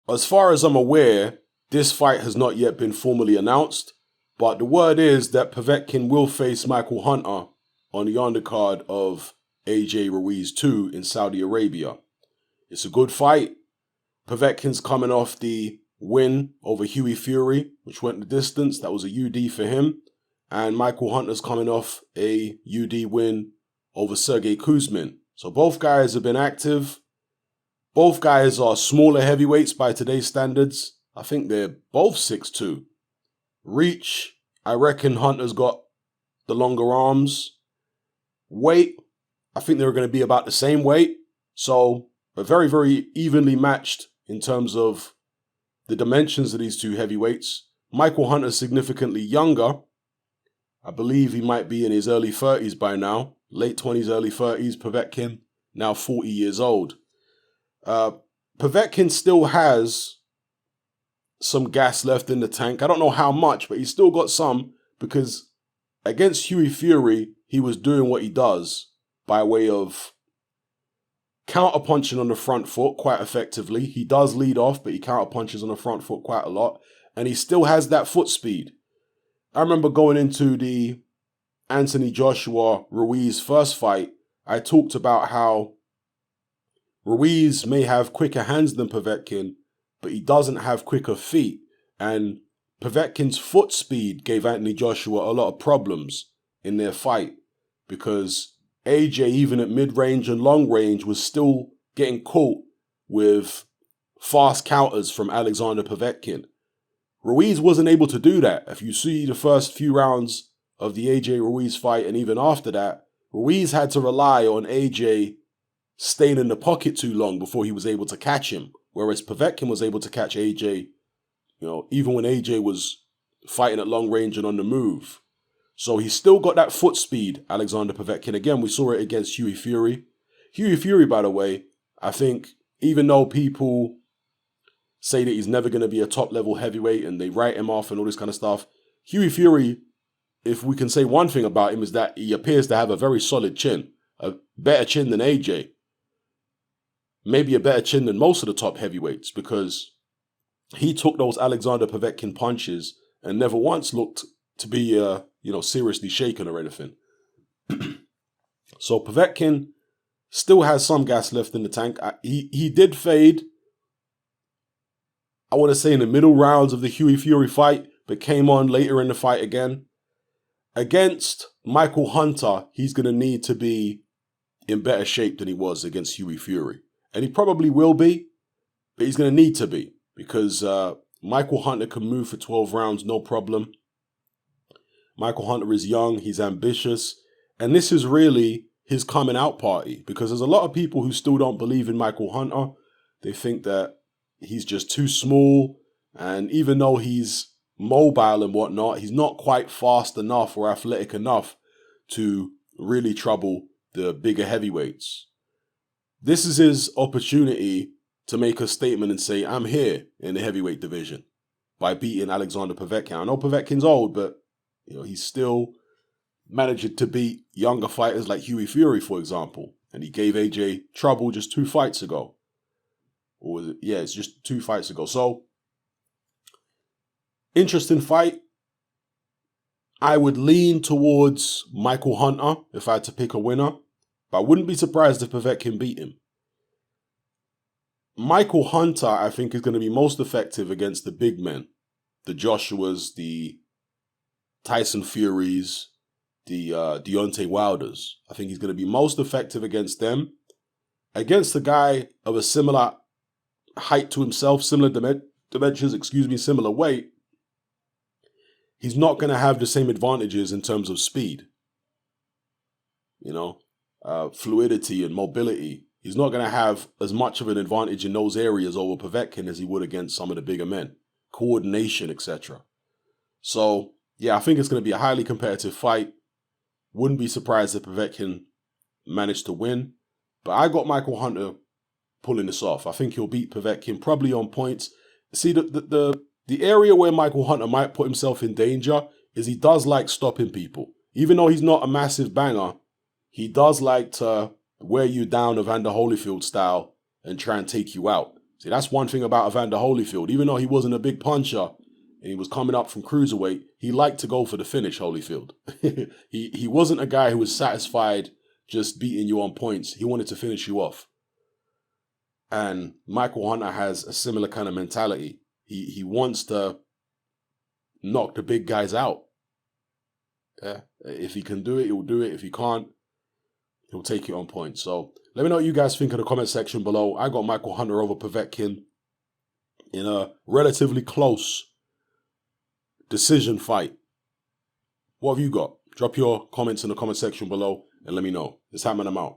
as far as I'm aware, this fight has not yet been formally announced, but the word is that Povetkin will face Michael Hunter on the undercard of AJ Ruiz 2 in Saudi Arabia. It's a good fight. Povetkin's coming off the win over Hughie Fury, which went the distance. That was a UD for him. And Michael Hunter's coming off a UD win over Sergey Kuzmin. So both guys have been active. Both guys are smaller heavyweights by today's standards. I think they're both 6'2". Reach, I reckon Hunter's got the longer arms. Weight, I think they're going to be about the same weight. So, a very, very evenly matched in terms of the dimensions of these two heavyweights. Michael Hunter's significantly younger. I believe he might be in his early 30s by now. Late 20s, early 30s. Povetkin, now 40 years old. Povetkin still has some gas left in the tank. I don't know how much, but he's still got some, because against Hughie Fury, he was doing what he does by way of counter-punching on the front foot quite effectively. He does lead off, but he counter-punches on the front foot quite a lot. And he still has that foot speed. I remember going into the Anthony Joshua Ruiz first fight, I talked about how Ruiz may have quicker hands than Povetkin, but he doesn't have quicker feet. And Povetkin's foot speed gave Anthony Joshua a lot of problems in their fight, because AJ, even at mid-range and long range, was still getting caught with fast counters from Alexander Povetkin. Ruiz wasn't able to do that. If you see the first few rounds of the AJ Ruiz fight, and even after that, Ruiz had to rely on AJ staying in the pocket too long before he was able to catch him. Whereas Povetkin was able to catch AJ, even when AJ was fighting at long range and on the move. So he's still got that foot speed, Alexander Povetkin. Again, we saw it against Hughie Fury. Hughie Fury, by the way, I think, even though people say that he's never going to be a top-level heavyweight and they write him off and all this kind of stuff, Hughie Fury, if we can say one thing about him, is that he appears to have a very solid chin. A better chin than AJ. Maybe a better chin than most of the top heavyweights, because he took those Alexander Povetkin punches and never once looked to be seriously shaken or anything. So Povetkin still has some gas left in the tank. He did fade, I want to say, in the middle rounds of the Hughie Fury fight, but came on later in the fight again. Against Michael Hunter, he's going to need to be in better shape than he was against Hughie Fury. And he probably will be, but he's going to need to be, because Michael Hunter can move for 12 rounds, no problem. Michael Hunter is young, he's ambitious, and this is really his coming out party, because there's a lot of people who still don't believe in Michael Hunter. They think that he's just too small, and even though he's mobile and whatnot, he's not quite fast enough or athletic enough to really trouble the bigger heavyweights. This is his opportunity to make a statement and say, I'm here in the heavyweight division, by beating Alexander Povetkin. I know Povetkin's old, but he's still managing to beat younger fighters like Hughie Fury, for example. And he gave AJ trouble just 2 fights ago. Or was it? Yeah, it's just 2 fights ago. So, interesting fight. I would lean towards Michael Hunter if I had to pick a winner, but I wouldn't be surprised if Povetkin beat him. Michael Hunter, I think, is going to be most effective against the big men. The Joshuas, the Tyson Furies, the Deontay Wilders. I think he's going to be most effective against them. Against a guy of a similar height to himself, similar dimensions, similar weight, he's not going to have the same advantages in terms of speed. Fluidity and mobility. He's not going to have as much of an advantage in those areas over Povetkin as he would against some of the bigger men. Coordination, etc. So, yeah, I think it's going to be a highly competitive fight. Wouldn't be surprised if Povetkin managed to win. But I got Michael Hunter pulling this off. I think he'll beat Povetkin probably on points. See, the area where Michael Hunter might put himself in danger is he does like stopping people. Even though he's not a massive banger, he does like to wear you down Evander Holyfield style and try and take you out. See, that's one thing about Evander Holyfield. Even though he wasn't a big puncher and he was coming up from cruiserweight, he liked to go for the finish, Holyfield. he wasn't a guy who was satisfied just beating you on points. He wanted to finish you off. And Michael Hunter has a similar kind of mentality. He wants to knock the big guys out. Yeah. If he can do it, he'll do it. If he can't, he'll take it on points. So let me know what you guys think in the comment section below. I got Michael Hunter over Povetkin in a relatively close decision fight. What have you got? Drop your comments in the comment section below and let me know. It's Hamman, I'm out.